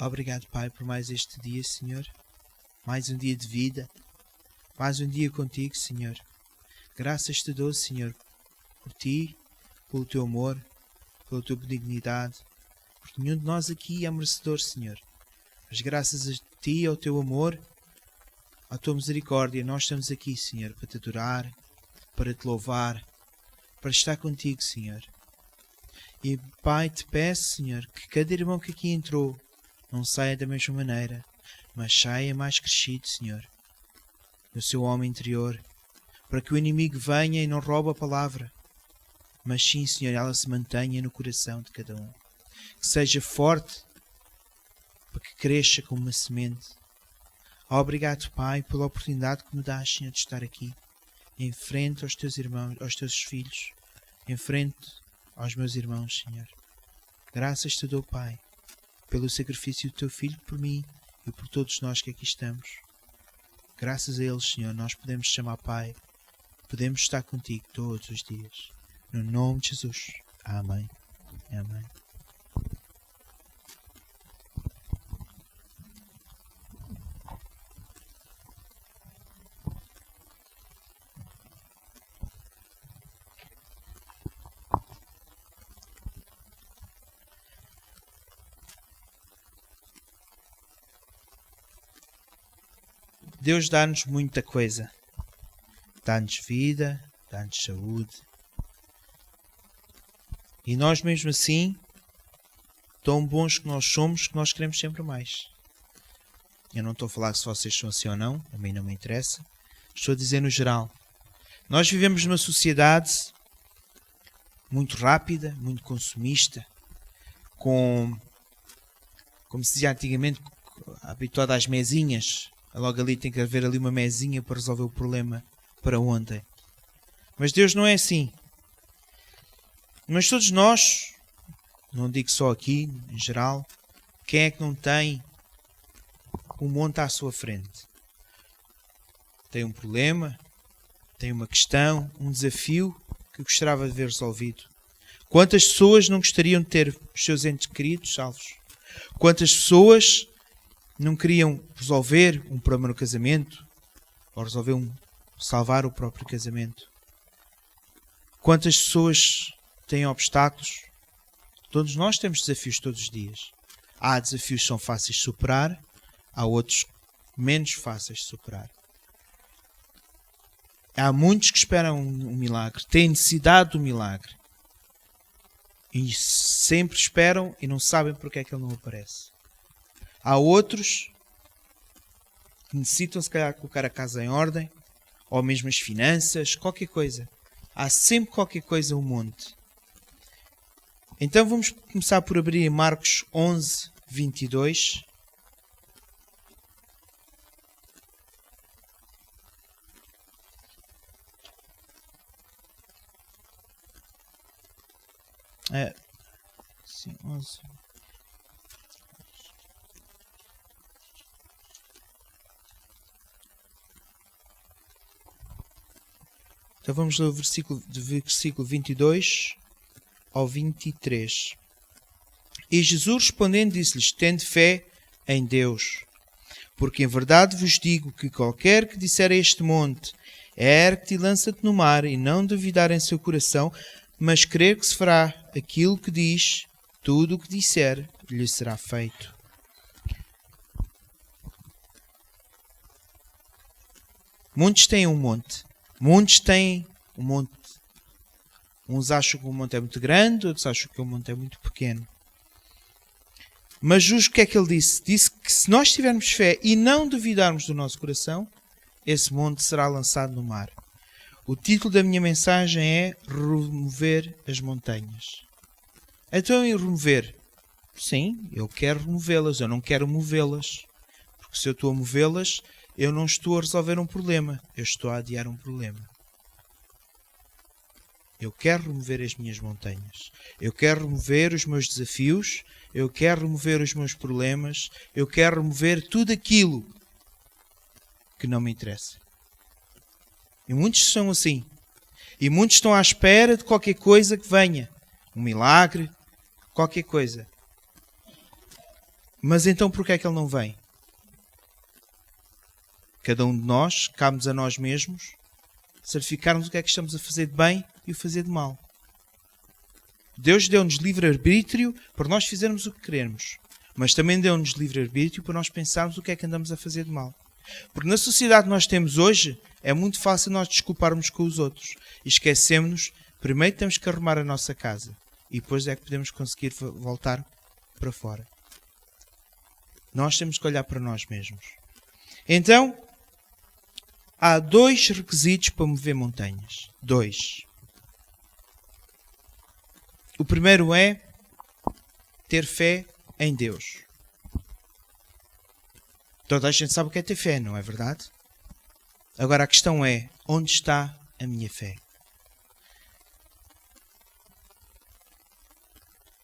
Obrigado, Pai, por mais este dia, Senhor. Mais um dia de vida. Mais um dia contigo, Senhor. Graças te dou, Senhor, por ti, pelo teu amor, pela tua benignidade. Porque nenhum de nós aqui é merecedor, Senhor. Mas graças a ti, ao teu amor, à tua misericórdia, nós estamos aqui, Senhor, para te adorar, para te louvar, para estar contigo, Senhor. E, Pai, te peço, Senhor, que cada irmão que aqui entrou não saia da mesma maneira, mas saia mais crescido, Senhor, no seu homem interior, para que o inimigo venha e não roube a palavra, mas sim, Senhor, ela se mantenha no coração de cada um. Que seja forte, para que cresça como uma semente. Obrigado, Pai, pela oportunidade que me dás, Senhor, de estar aqui, em frente aos teus irmãos, aos teus filhos, em frente aos meus irmãos, Senhor. Graças te dou, Pai, pelo sacrifício do teu Filho por mim e por todos nós que aqui estamos. Graças a eles, Senhor, nós podemos chamar Pai, podemos estar contigo todos os dias. No nome de Jesus. Amém. Amém. Deus dá-nos muita coisa. Dá-nos vida, dá-nos saúde. E nós mesmo assim, tão bons que nós queremos sempre mais. Eu não estou a falar se vocês são assim ou não, a mim não me interessa. Estou a dizer no geral. Nós vivemos numa sociedade muito rápida, muito consumista, como se dizia antigamente, habituada às mesinhas. Logo ali tem que haver ali uma mesinha para resolver o problema para ontem. Mas Deus não é assim. Mas todos nós, não digo só aqui, em geral, quem é que não tem um monte à sua frente? Tem um problema, tem uma questão, um desafio que gostava de ver resolvido. Quantas pessoas não gostariam de ter os seus entes queridos salvos? Quantas pessoas não queriam resolver um problema no casamento ou salvar o próprio casamento? Quantas pessoas têm obstáculos? Todos nós temos desafios todos os dias. Há desafios que são fáceis de superar, há outros menos fáceis de superar. Há muitos que esperam um milagre, têm necessidade do milagre e sempre esperam e não sabem porque é que ele não aparece. Há outros que necessitam, se calhar, colocar a casa em ordem, ou mesmo as finanças, qualquer coisa. Há sempre qualquer coisa, um monte. Então vamos começar por abrir Marcos 11, 22. Sim, 11. Então vamos ler o versículo 22 ao 23. E Jesus respondendo disse-lhes: tende fé em Deus, porque em verdade vos digo que qualquer que disser a este monte: ergue-te e lança-te no mar, e não duvidar em seu coração, mas crer que se fará aquilo que diz, tudo o que disser lhe será feito. Muitos têm um monte. Muitos têm um monte. Uns acham que o monte é muito grande, outros acham que o monte é muito pequeno. Mas justo o que é que ele disse? Disse que se nós tivermos fé e não duvidarmos do nosso coração, esse monte será lançado no mar. O título da minha mensagem é Remover as Montanhas. Então, em remover? Sim, eu quero removê-las, eu não quero movê-las. Porque se eu estou a movê-las, eu não estou a resolver um problema, eu estou a adiar um problema. Eu quero remover as minhas montanhas. Eu quero remover os meus desafios. Eu quero remover os meus problemas. Eu quero remover tudo aquilo que não me interessa. E muitos são assim. E muitos estão à espera de qualquer coisa que venha. Um milagre, qualquer coisa. Mas então por que é que Ele não vem? Cada um de nós, cabe-nos a nós mesmos, certificarmos o que é que estamos a fazer de bem e o fazer de mal. Deus deu-nos livre-arbítrio para nós fazermos o que queremos. Mas também deu-nos livre-arbítrio para nós pensarmos o que é que andamos a fazer de mal. Porque na sociedade que nós temos hoje, é muito fácil nós desculparmos com os outros. E esquecemos-nos, primeiro temos que arrumar a nossa casa. E depois é que podemos conseguir voltar para fora. Nós temos que olhar para nós mesmos. Então, há 2 requisitos para mover montanhas. 2. O primeiro é ter fé em Deus. Toda a gente sabe o que é ter fé, não é verdade? Agora a questão é, onde está a minha fé?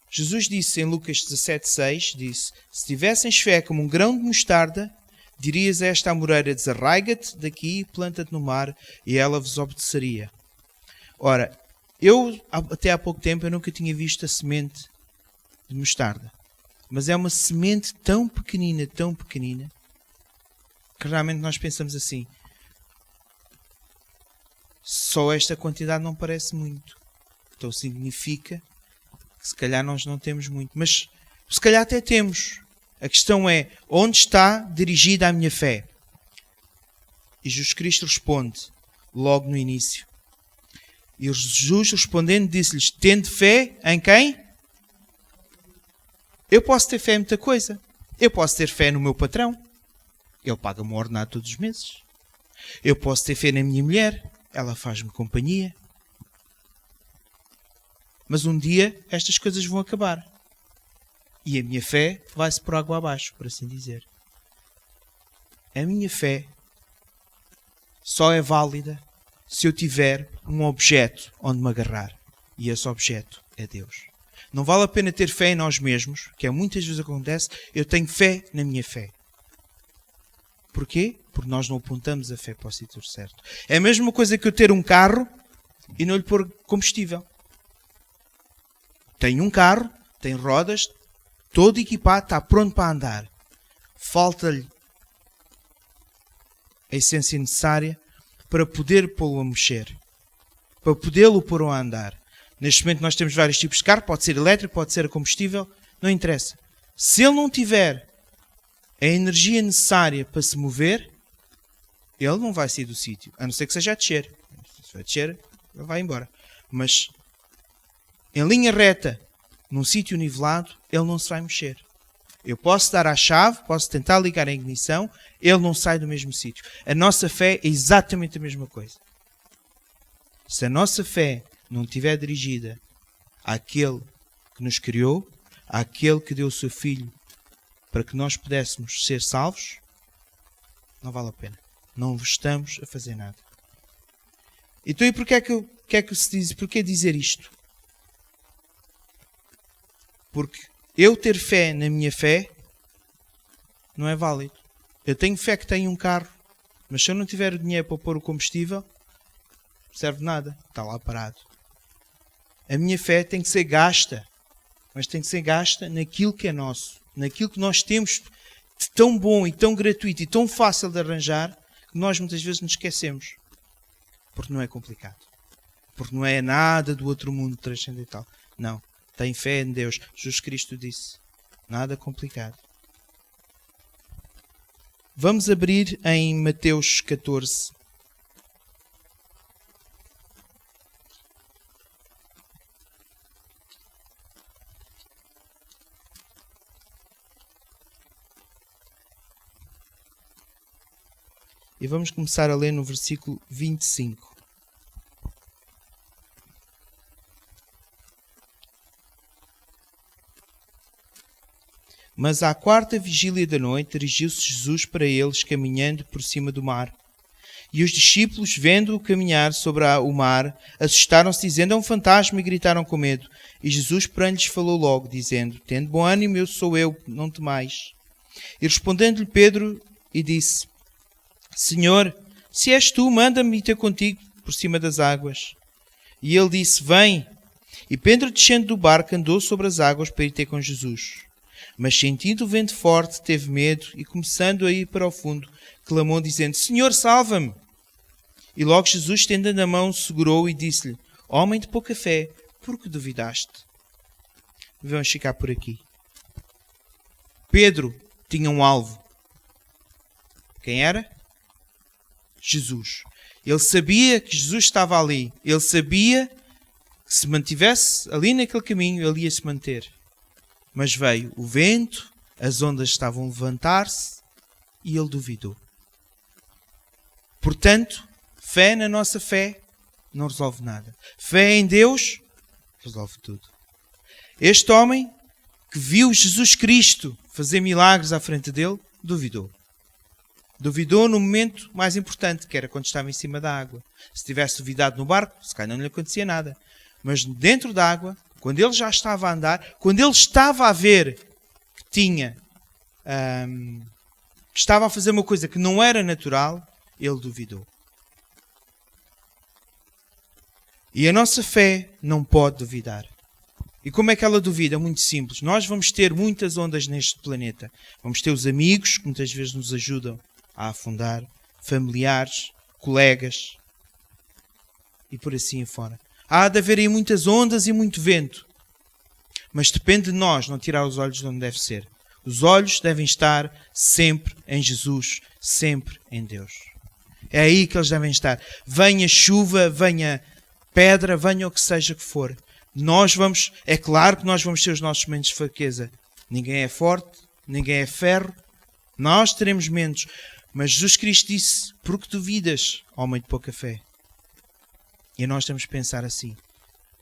Jesus disse em Lucas 17,6, disse, se tivesses fé como um grão de mostarda, dirias a esta amoreira, desarraiga-te daqui e planta-te no mar, e ela vos obedeceria. Ora, eu até há pouco tempo eu nunca tinha visto a semente de mostarda. Mas é uma semente tão pequenina, que realmente nós pensamos assim, só esta quantidade não parece muito. Então significa que se calhar nós não temos muito. Mas se calhar até temos. A questão é, onde está dirigida a minha fé? E Jesus Cristo responde, logo no início. E Jesus respondendo disse-lhes, tende fé em quem? Eu posso ter fé em muita coisa. Eu posso ter fé no meu patrão. Ele paga-me o ordenado todos os meses. Eu posso ter fé na minha mulher. Ela faz-me companhia. Mas um dia estas coisas vão acabar. E a minha fé vai-se por água abaixo, por assim dizer. A minha fé só é válida se eu tiver um objeto onde me agarrar. E esse objeto é Deus. Não vale a pena ter fé em nós mesmos, que é muitas vezes acontece, eu tenho fé na minha fé. Porquê? Porque nós não apontamos a fé para o sítio certo. É a mesma coisa que eu ter um carro e não lhe pôr combustível. Tenho um carro, tem rodas, todo equipado, está pronto para andar. Falta-lhe a essência necessária para poder pô-lo a mexer. Para podê-lo pôr a andar. Neste momento nós temos vários tipos de carro, pode ser elétrico, pode ser a combustível, não interessa. Se ele não tiver a energia necessária para se mover, ele não vai sair do sítio, a não ser que seja a descer. Se vai descer, ele vai embora. Mas em linha reta, num sítio nivelado, ele não se vai mexer. Eu posso dar a chave, posso tentar ligar a ignição, ele não sai do mesmo sítio. A nossa fé é exatamente a mesma coisa. Se a nossa fé não estiver dirigida àquele que nos criou, àquele que deu o seu Filho para que nós pudéssemos ser salvos, não vale a pena. Não estamos a fazer nada. Então, e porquê é que se diz? Porquê dizer isto? Porque eu ter fé na minha fé não é válido. Eu tenho fé que tenho um carro, mas se eu não tiver dinheiro para pôr o combustível, não serve de nada. Está lá parado. A minha fé tem que ser gasta, mas tem que ser gasta naquilo que é nosso, naquilo que nós temos de tão bom e tão gratuito e tão fácil de arranjar, que nós muitas vezes nos esquecemos. Porque não é complicado. Porque não é nada do outro mundo transcendental. Não. Tem fé em Deus. Jesus Cristo disse. Nada complicado. Vamos abrir em Mateus 14. E vamos começar a ler no versículo 25. Mas à quarta vigília da noite dirigiu-se Jesus para eles, caminhando por cima do mar. E os discípulos, vendo-o caminhar sobre o mar, assustaram-se, dizendo, é um fantasma, e gritaram com medo. E Jesus, porém, lhes falou logo, dizendo, tende bom ânimo, eu sou eu, não temais. E respondendo-lhe Pedro, e disse, Senhor, se és tu, manda-me ir ter contigo por cima das águas. E ele disse, vem. E Pedro, descendo do barco, andou sobre as águas para ir ter com Jesus. Mas sentindo o vento forte, teve medo e, começando a ir para o fundo, clamou dizendo: Senhor, salva-me! E logo Jesus, estendendo a mão, segurou e disse-lhe: Homem de pouca fé, por que duvidaste? Vamos ficar por aqui. Pedro tinha um alvo. Quem era? Jesus. Ele sabia que Jesus estava ali. Ele sabia que se mantivesse ali naquele caminho, ele ia se manter. Mas veio o vento, as ondas estavam a levantar-se e ele duvidou. Portanto, fé na nossa fé não resolve nada. Fé em Deus resolve tudo. Este homem que viu Jesus Cristo fazer milagres à frente dele, duvidou. Duvidou no momento mais importante, que era quando estava em cima da água. Se tivesse duvidado no barco, se calhar não lhe acontecia nada. Mas dentro da água, quando ele já estava a andar, quando ele estava a ver que estava a fazer uma coisa que não era natural, ele duvidou. E a nossa fé não pode duvidar. E como é que ela duvida? Muito simples. Nós vamos ter muitas ondas neste planeta. Vamos ter os amigos, que muitas vezes nos ajudam a afundar, familiares, colegas e por assim fora. Há de haver aí muitas ondas e muito vento. Mas depende de nós não tirar os olhos de onde deve ser. Os olhos devem estar sempre em Jesus, sempre em Deus. É aí que eles devem estar. Venha chuva, venha pedra, venha o que seja que for. É claro que nós vamos ter os nossos momentos de fraqueza. Ninguém é forte, ninguém é ferro. Nós teremos momentos. Mas Jesus Cristo disse: por que duvidas, homem de pouca fé? E nós temos que pensar assim: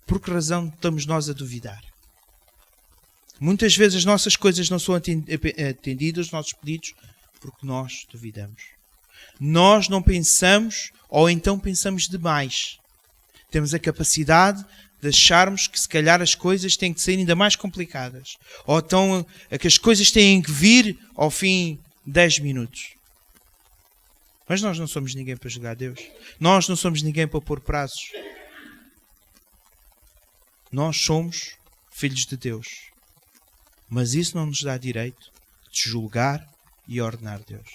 por que razão estamos nós a duvidar? Muitas vezes as nossas coisas não são atendidas, os nossos pedidos, porque nós duvidamos. Nós não pensamos, ou então pensamos demais. Temos a capacidade de acharmos que se calhar as coisas têm que ser ainda mais complicadas. Ou então que as coisas têm que vir ao fim de 10 minutos. Mas nós não somos ninguém para julgar Deus. Nós não somos ninguém para pôr prazos. Nós somos filhos de Deus. Mas isso não nos dá direito de julgar e ordenar Deus.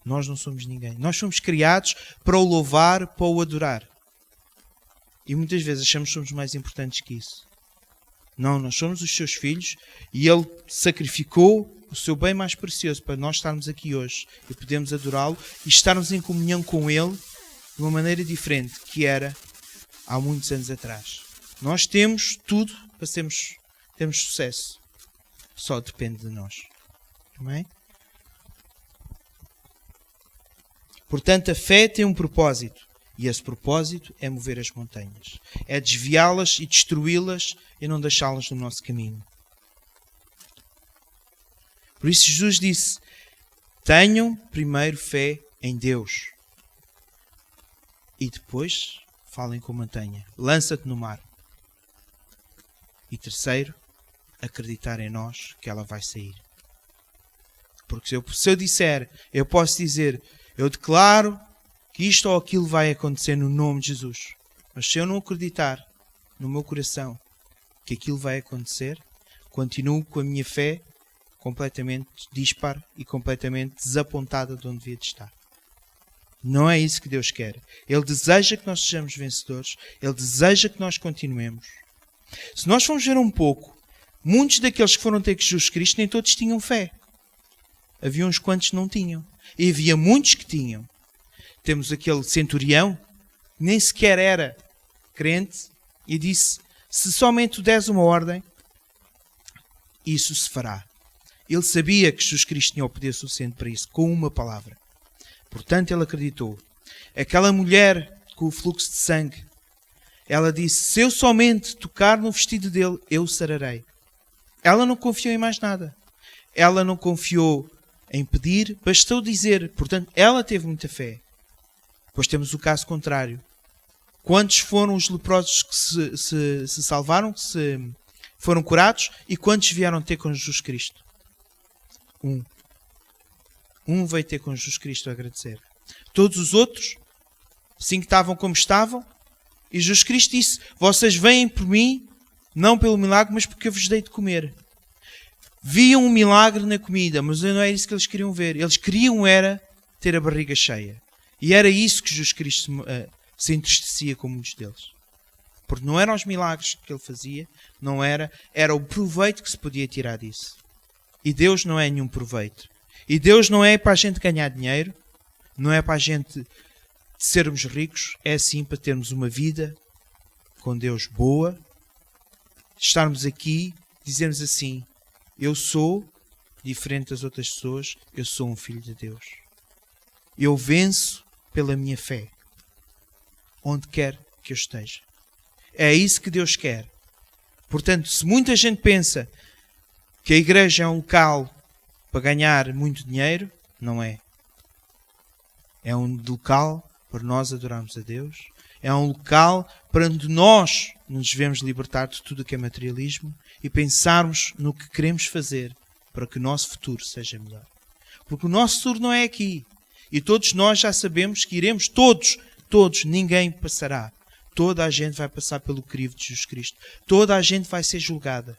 Nós não somos ninguém. Nós somos criados para o louvar, para o adorar. E muitas vezes achamos que somos mais importantes que isso. Não, nós somos os seus filhos e Ele sacrificou o seu bem mais precioso para nós estarmos aqui hoje e podermos adorá-lo e estarmos em comunhão com Ele de uma maneira diferente que era há muitos anos atrás. Nós temos tudo para termos sucesso. Só depende de nós. Amém? Portanto, a fé tem um propósito. E esse propósito é mover as montanhas. É desviá-las e destruí-las e não deixá-las no nosso caminho. Por isso Jesus disse: tenham primeiro fé em Deus. E depois falem com a montanha. Lança-te no mar. E terceiro, acreditar em nós que ela vai sair. Porque se eu disser, eu posso dizer, eu declaro que isto ou aquilo vai acontecer no nome de Jesus. Mas se eu não acreditar no meu coração que aquilo vai acontecer, continuo com a minha fé completamente dispar e completamente desapontada de onde devia de estar. Não é isso que Deus quer. Ele deseja que nós sejamos vencedores. Ele deseja que nós continuemos. Se nós formos ver um pouco, muitos daqueles que foram ter com Jesus Cristo, nem todos tinham fé. Havia uns quantos que não tinham. E havia muitos que tinham. Temos aquele centurião, que nem sequer era crente, e disse: se somente tu des uma ordem, isso se fará. Ele sabia que Jesus Cristo tinha o poder suficiente para isso, com uma palavra. Portanto, ele acreditou. Aquela mulher com o fluxo de sangue, ela disse: se eu somente tocar no vestido dele, eu sararei. Ela não confiou em mais nada. Ela não confiou em pedir, bastou dizer. Portanto, ela teve muita fé. Depois temos o caso contrário. Quantos foram os leprosos que se salvaram, que se foram curados, e quantos vieram ter com Jesus Cristo? Um veio ter com Jesus Cristo a agradecer. Todos os outros, assim que estavam como estavam, e Jesus Cristo disse: vocês vêm por mim, não pelo milagre, mas porque eu vos dei de comer. Viam um milagre na comida, mas não era isso que eles queriam ver. Eles queriam era ter a barriga cheia. E era isso que Jesus Cristo se entristecia com muitos deles. Porque não eram os milagres que ele fazia, não era o proveito que se podia tirar disso. E Deus não é nenhum proveito. E Deus não é para a gente ganhar dinheiro, não é para a gente sermos ricos, é sim para termos uma vida com Deus boa, estarmos aqui, dizermos assim, eu sou diferente das outras pessoas, eu sou um filho de Deus. Eu venço pela minha fé, onde quer que eu esteja. É isso que Deus quer. Portanto, se muita gente pensa que a igreja é um local para ganhar muito dinheiro, não é. É um local para nós adorarmos a Deus. É um local para onde nós nos devemos libertar de tudo o que é materialismo e pensarmos no que queremos fazer para que o nosso futuro seja melhor. Porque o nosso futuro não é aqui. E todos nós já sabemos que iremos todos, ninguém passará. Toda a gente vai passar pelo crivo de Jesus Cristo. Toda a gente vai ser julgada.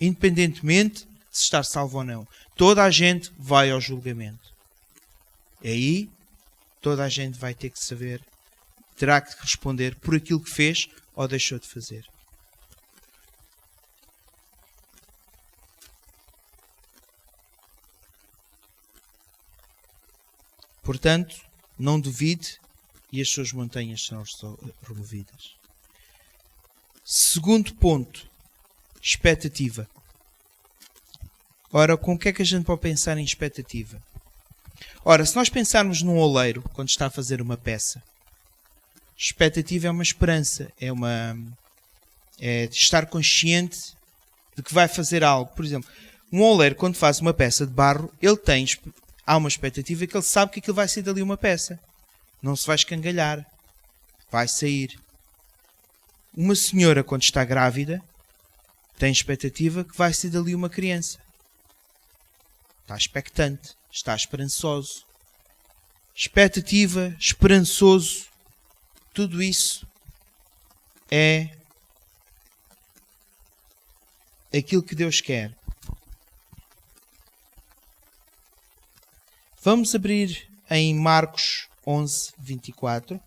Independentemente de se estar salvo ou não. Toda a gente vai ao julgamento. E aí, toda a gente vai ter que saber, terá que responder por aquilo que fez ou deixou de fazer. Portanto, não duvide e as suas montanhas serão removidas. Segundo ponto, expectativa. Ora, com o que é que a gente pode pensar em expectativa? Ora, se nós pensarmos num oleiro, quando está a fazer uma peça, expectativa é uma esperança, é estar consciente de que vai fazer algo. Por exemplo, um oleiro, quando faz uma peça de barro, há uma expectativa que ele sabe que aquilo vai sair dali uma peça. Não se vai escangalhar. Vai sair. Uma senhora, quando está grávida, tem expectativa que vai sair dali uma criança. Está expectante. Está esperançoso. Expectativa, esperançoso. Tudo isso é aquilo que Deus quer. Vamos abrir em Marcos 11, 24.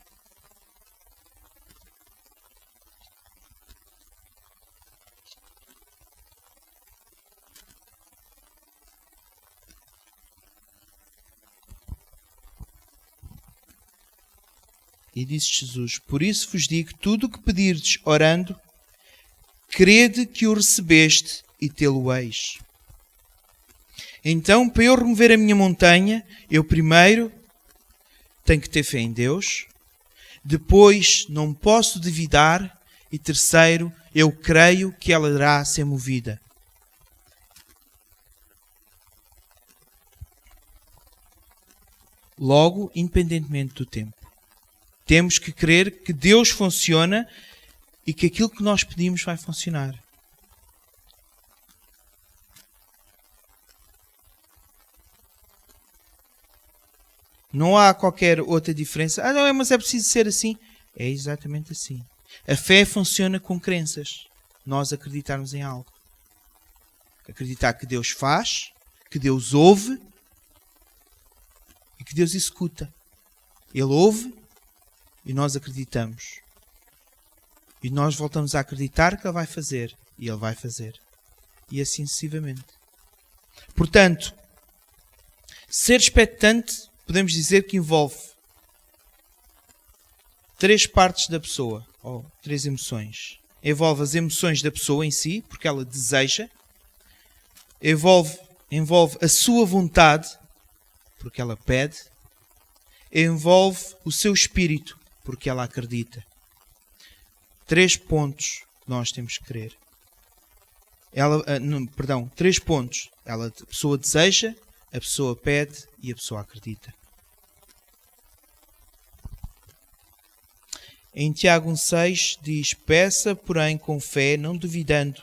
E disse Jesus: por isso vos digo, tudo o que pedirdes orando, crede que o recebeste e tê-lo-eis. Então, para eu remover a minha montanha, eu primeiro tenho que ter fé em Deus, depois não posso duvidar e terceiro, eu creio que ela irá ser movida. Logo, independentemente do tempo, temos que crer que Deus funciona e que aquilo que nós pedimos vai funcionar. Não há qualquer outra diferença. Ah, não, mas é preciso ser assim. É exatamente assim. A fé funciona com crenças. Nós acreditarmos em algo. Acreditar que Deus faz, que Deus ouve e que Deus executa. Ele ouve e nós acreditamos. E nós voltamos a acreditar que Ele vai fazer. E Ele vai fazer. E assim sucessivamente. Portanto, ser expectante, podemos dizer que envolve 3 partes da pessoa, ou 3 emoções. Envolve as emoções da pessoa em si, porque ela deseja. Envolve a sua vontade, porque ela pede. Envolve o seu espírito, porque ela acredita. 3 pontos que nós temos que crer. 3 pontos. A pessoa deseja, a pessoa pede e a pessoa acredita. Em Tiago 1,6 diz: peça, porém, com fé, não duvidando,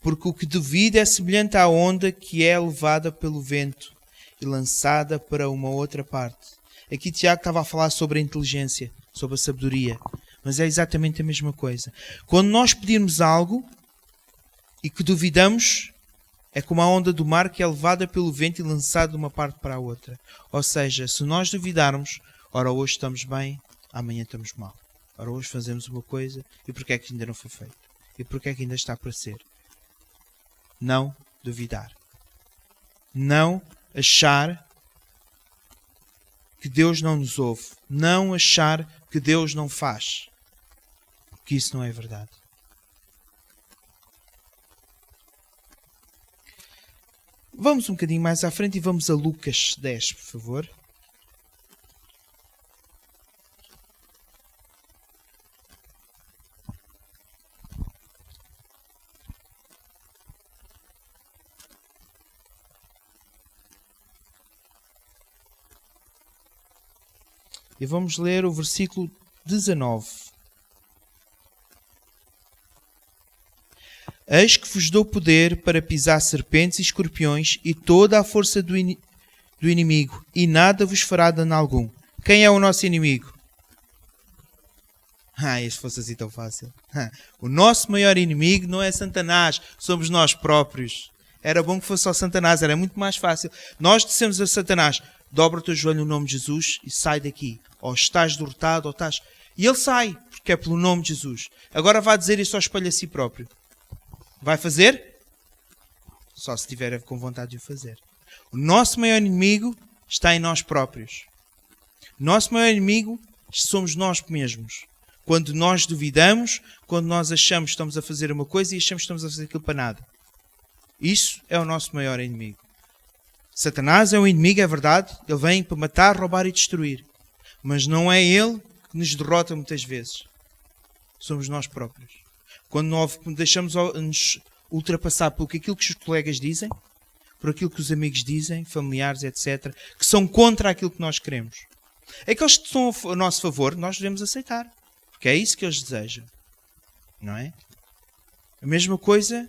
porque o que duvida é semelhante à onda que é levada pelo vento e lançada para uma outra parte. Aqui Tiago estava a falar sobre a inteligência, sobre a sabedoria, mas é exatamente a mesma coisa. Quando nós pedirmos algo e que duvidamos, É como a onda do mar que é levada pelo vento e lançada de uma parte para a outra. Ou seja, se nós duvidarmos, ora hoje estamos bem, amanhã estamos mal. Ora hoje fazemos uma coisa e porque é que ainda não foi feito? E porque é que ainda está para ser? Não duvidar. Não achar que Deus não nos ouve. Não achar que Deus não faz. Porque isso não é verdade. Vamos um bocadinho mais à frente e vamos a Lucas 10, por favor. E vamos ler o versículo 19. Eis que vos dou poder para pisar serpentes e escorpiões e toda a força do inimigo, e nada vos fará dano algum. Quem é o nosso inimigo? Isso fosse assim tão fácil. O nosso maior inimigo não é Satanás, somos nós próprios. Era bom que fosse só Satanás, era muito mais fácil. Nós dissemos a Satanás, dobra o teu joelho no nome de Jesus e sai daqui. Ou estás derrotado, ou estás... E ele sai, porque é pelo nome de Jesus. Agora vai dizer isso ao espelho a si próprio. Vai fazer? Só se estiver com vontade de o fazer. O nosso maior inimigo está em nós próprios. O nosso maior inimigo somos nós mesmos. Quando nós duvidamos, quando nós achamos que estamos a fazer uma coisa e achamos que estamos a fazer aquilo para nada. Isso é o nosso maior inimigo. Satanás é um inimigo, é verdade. Ele vem para matar, roubar e destruir. Mas não é ele que nos derrota muitas vezes. Somos nós próprios. Quando nós deixamos-nos ultrapassar por aquilo que os colegas dizem, por aquilo que os amigos dizem, familiares, etc., que são contra aquilo que nós queremos. Aqueles que estão a nosso favor, nós devemos aceitar. Porque é isso que eles desejam. Não é? A mesma coisa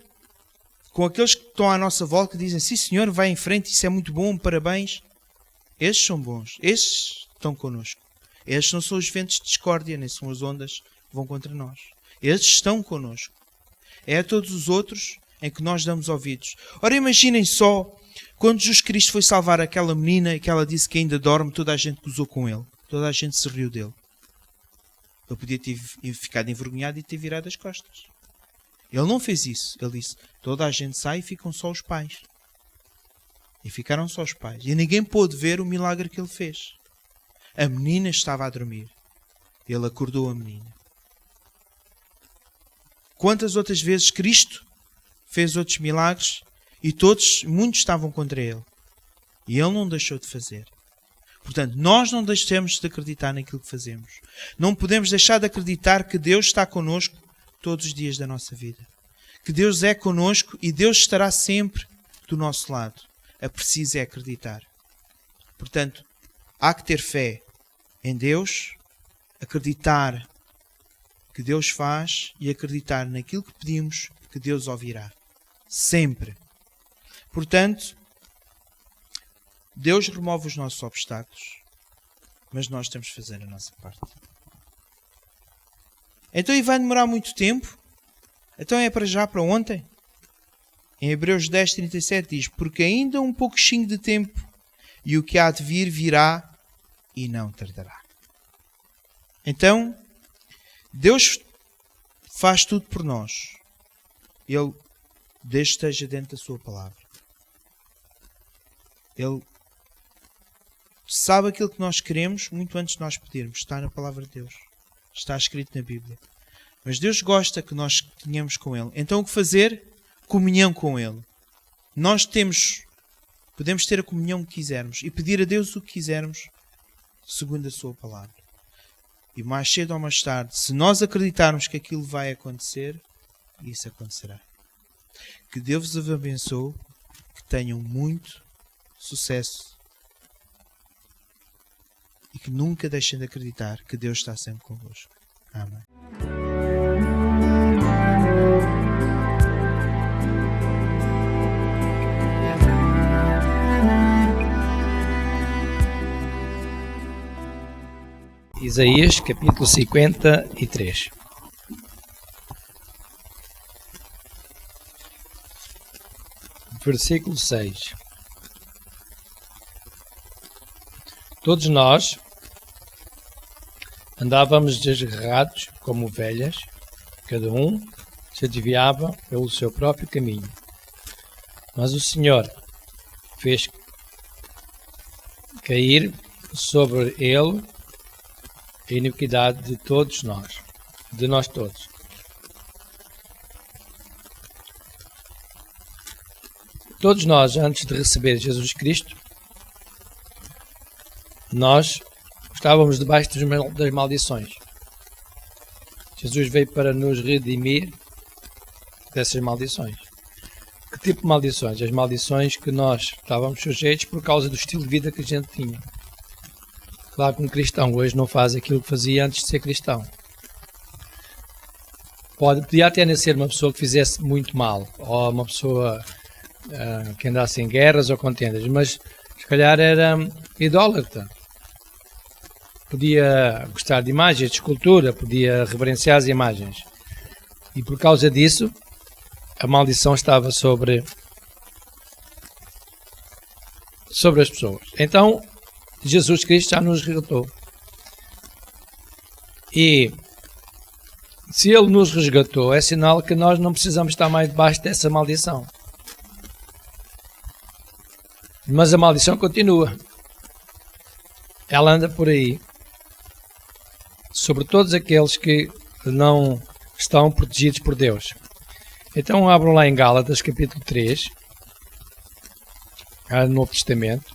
com aqueles que estão à nossa volta, que dizem, sim senhor, vai em frente, isso é muito bom, parabéns. Estes são bons. Estes estão connosco. Estes não são os ventos de discórdia, nem são as ondas que vão contra nós. Estes estão connosco. É a todos os outros em que nós damos ouvidos. Ora, imaginem só, quando Jesus Cristo foi salvar aquela menina e que ela disse que ainda dorme, toda a gente gozou com ele. Toda a gente se riu dele. Ele podia ter ficado envergonhado e ter virado as costas. Ele não fez isso. Ele disse, toda a gente sai e ficam só os pais. E ficaram só os pais. E ninguém pôde ver o milagre que ele fez. A menina estava a dormir. Ele acordou a menina. Quantas outras vezes Cristo fez outros milagres e muitos estavam contra ele. E ele não deixou de fazer. Portanto, nós não deixemos de acreditar naquilo que fazemos. Não podemos deixar de acreditar que Deus está connosco todos os dias da nossa vida. Que Deus é connosco e Deus estará sempre do nosso lado. É preciso acreditar. Portanto, há que ter fé em Deus, acreditar que Deus faz e acreditar naquilo que pedimos que Deus ouvirá. Sempre. Portanto, Deus remove os nossos obstáculos, mas nós temos de fazer a nossa parte. Então, e vai demorar muito tempo? Então é para já, para ontem? Em Hebreus 10:37 diz, porque ainda um pouquinho de tempo e o que há de vir virá e não tardará. Então, Deus faz tudo por nós. Ele, desde que esteja dentro da sua palavra. Ele sabe aquilo que nós queremos muito antes de nós pedirmos. Está na palavra de Deus. Está escrito na Bíblia. Mas Deus gosta que nós tenhamos com Ele. Então o que fazer? Comunhão com Ele. Nós podemos ter a comunhão que quisermos e pedir a Deus o que quisermos segundo a sua palavra. E mais cedo ou mais tarde, se nós acreditarmos que aquilo vai acontecer, isso acontecerá. Que Deus vos abençoe, que tenham muito sucesso e que nunca deixem de acreditar que Deus está sempre convosco. Amém. Isaías, capítulo 53. versículo 6. Todos nós andávamos desgarrados como ovelhas, cada um se desviava pelo seu próprio caminho. Mas o Senhor fez cair sobre ele a iniquidade de todos nós, de nós todos. Todos nós, antes de receber Jesus Cristo, nós estávamos debaixo das maldições. Jesus veio para nos redimir dessas maldições. Que tipo de maldições? As maldições que nós estávamos sujeitos por causa do estilo de vida que a gente tinha. Claro que um cristão hoje não faz aquilo que fazia antes de ser cristão. Podia até ser uma pessoa que fizesse muito mal, ou uma pessoa que andasse em guerras ou contendas, mas se calhar era idólatra. Podia gostar de imagens, de escultura, podia reverenciar as imagens. E por causa disso, a maldição estava sobre as pessoas. Então, Jesus Cristo já nos resgatou. E se Ele nos resgatou, é sinal que nós não precisamos estar mais debaixo dessa maldição. Mas a maldição continua. Ela anda por aí. Sobre todos aqueles que não estão protegidos por Deus. Então abram lá em Gálatas capítulo 3, no Novo Testamento.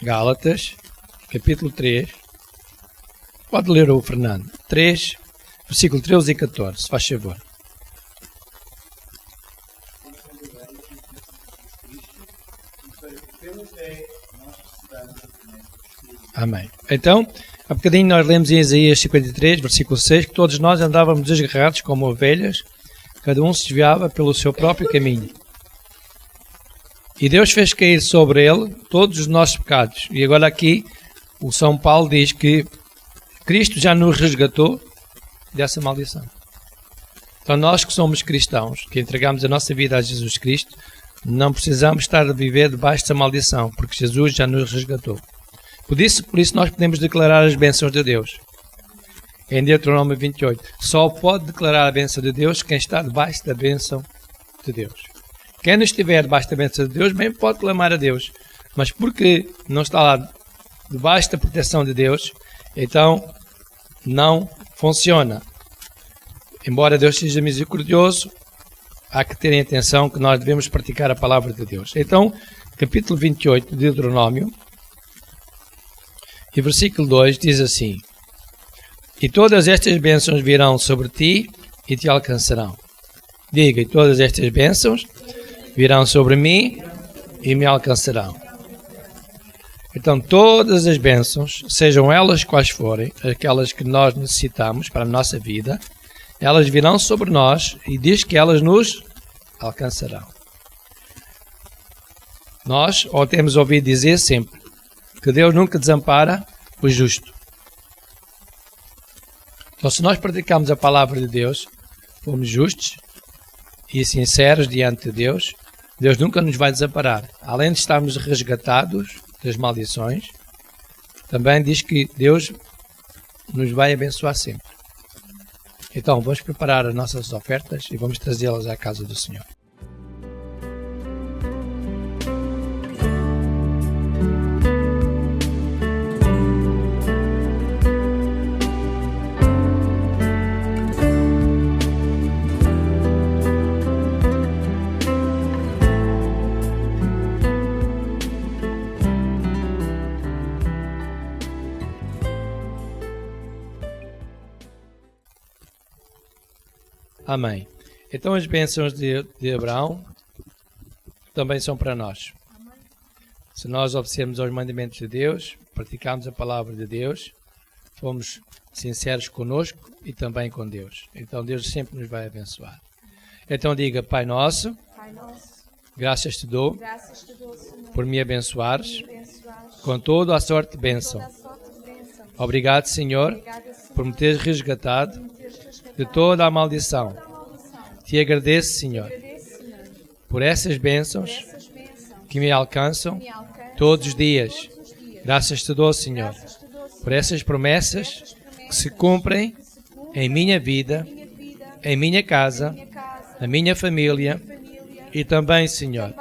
Gálatas, capítulo 3. Pode ler o Fernando. 3, versículo 13 e 14, se faz favor. Amém. Então, há bocadinho nós lemos em Isaías 53, versículo 6, que todos nós andávamos desgarrados como ovelhas, cada um se desviava pelo seu próprio caminho. E Deus fez cair sobre ele todos os nossos pecados. E agora aqui, o São Paulo diz que Cristo já nos resgatou dessa maldição. Então nós que somos cristãos, que entregamos a nossa vida a Jesus Cristo, não precisamos estar a viver debaixo dessa maldição, porque Jesus já nos resgatou. Por isso nós podemos declarar as bênçãos de Deus. Em Deuteronômio 28. Só pode declarar a bênção de Deus quem está debaixo da bênção de Deus. Quem não estiver debaixo da bênção de Deus, bem pode clamar a Deus. Mas porque não está lá debaixo da proteção de Deus, então não funciona. Embora Deus seja misericordioso, há que ter em atenção que nós devemos praticar a palavra de Deus. Então, capítulo 28 de Deuteronômio, e versículo 2 diz assim: E todas estas bênçãos virão sobre ti e te alcançarão. Diga, e todas estas bênçãos virão sobre mim e me alcançarão. Então, todas as bênçãos, sejam elas quais forem, aquelas que nós necessitamos para a nossa vida, elas virão sobre nós e diz que elas nos alcançarão. Nós temos ouvido dizer sempre que Deus nunca desampara o justo. Então, se nós praticamos a palavra de Deus, formos justos e sinceros diante de Deus, Deus nunca nos vai desamparar. Além de estarmos resgatados das maldições, também diz que Deus nos vai abençoar sempre. Então, vamos preparar as nossas ofertas e vamos trazê-las à casa do Senhor. Amém. Então as bênçãos de Abraão também são para nós. Se nós obedecermos aos mandamentos de Deus, praticarmos a palavra de Deus, fomos sinceros conosco e também com Deus. Então Deus sempre nos vai abençoar. Então diga, Pai nosso, graças te dou por me abençoares com toda a sorte de bênção. Obrigado, Senhor, por me teres resgatado de toda a maldição. Te agradeço, Senhor, por essas bênçãos que me alcançam todos os dias. Graças te dou, Senhor, por essas promessas que se cumprem em minha vida, em minha casa, na minha família e também, Senhor,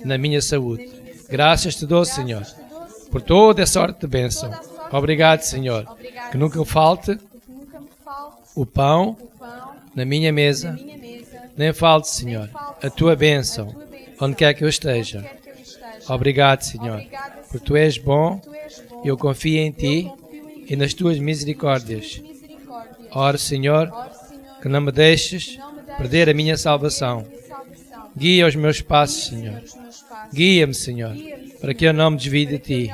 na minha saúde. Graças te dou, Senhor, por toda a sorte de bênção. Obrigado, Senhor, que nunca falte o pão na minha mesa, nem falte, Senhor, a tua bênção, onde quer que eu esteja. Obrigado, Senhor, porque tu és bom, eu confio em ti e nas tuas misericórdias. Oro, Senhor, que não me deixes perder a minha salvação. Guia os meus passos, Senhor. Guia-me, Senhor, para que eu não me desvie de ti.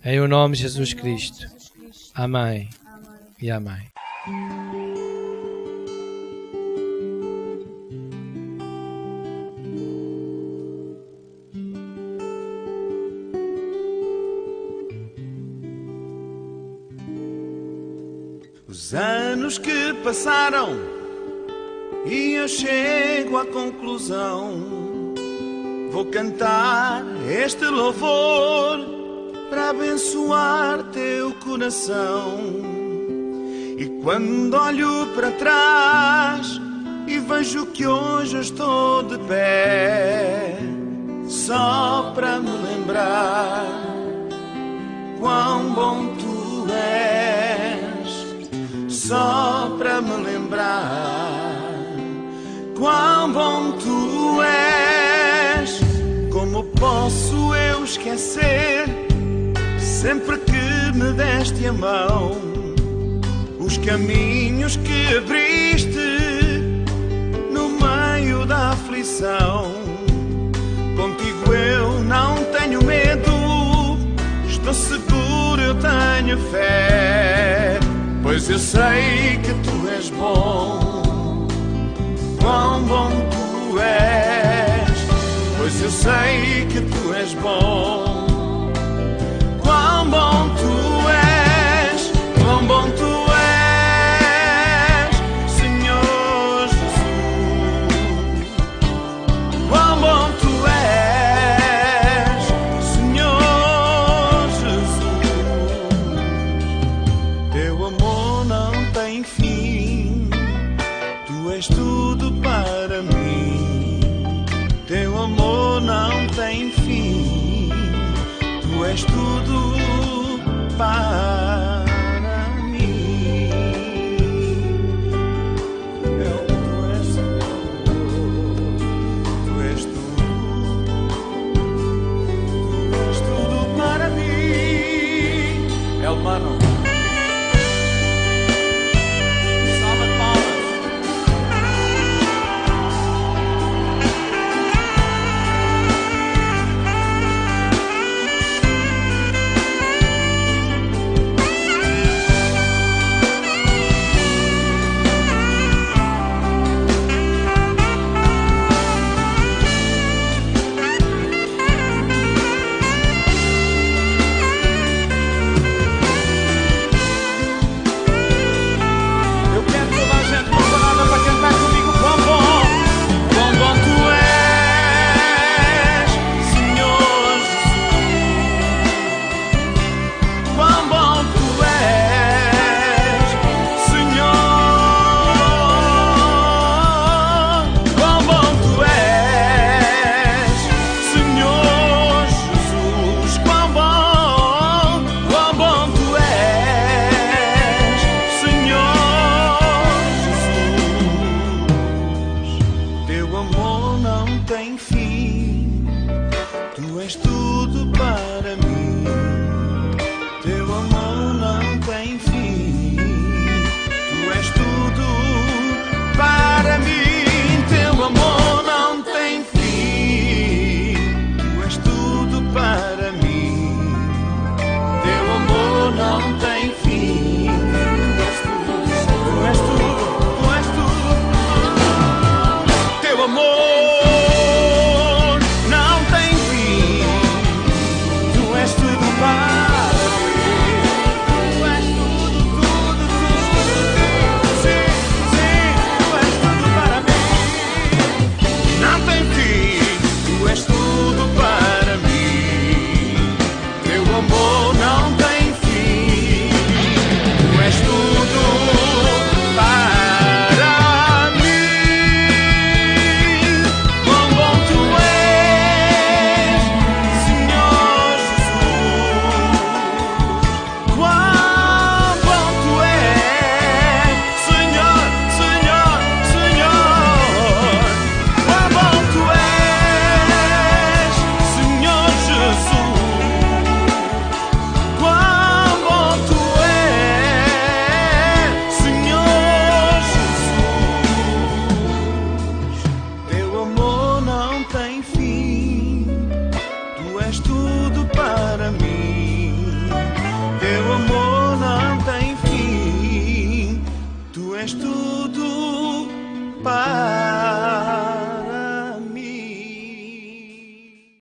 Em o nome de Jesus Cristo. Amém e amém. Os anos que passaram e eu chego à conclusão. Vou cantar este louvor para abençoar teu coração. E quando olho para trás e vejo que hoje eu estou de pé, só para me lembrar quão bom tu és, só para me lembrar quão bom tu és. Como posso eu esquecer, sempre que me deste a mão, os caminhos que abriste no meio da aflição? Contigo eu não tenho medo, estou seguro, eu tenho fé, pois eu sei que tu és bom, quão bom tu és, pois eu sei que tu és bom, quão bom tu és, quão bom tu és, Senhor Jesus, quão bom tu és, Senhor Jesus. Teu amor não tem fim, tu és tudo para mim. Teu amor não tem fim, tu és tudo para mim. Tu és Senhor, tu és tudo para mim. Mano. Salva de palmas. tudo, Pai.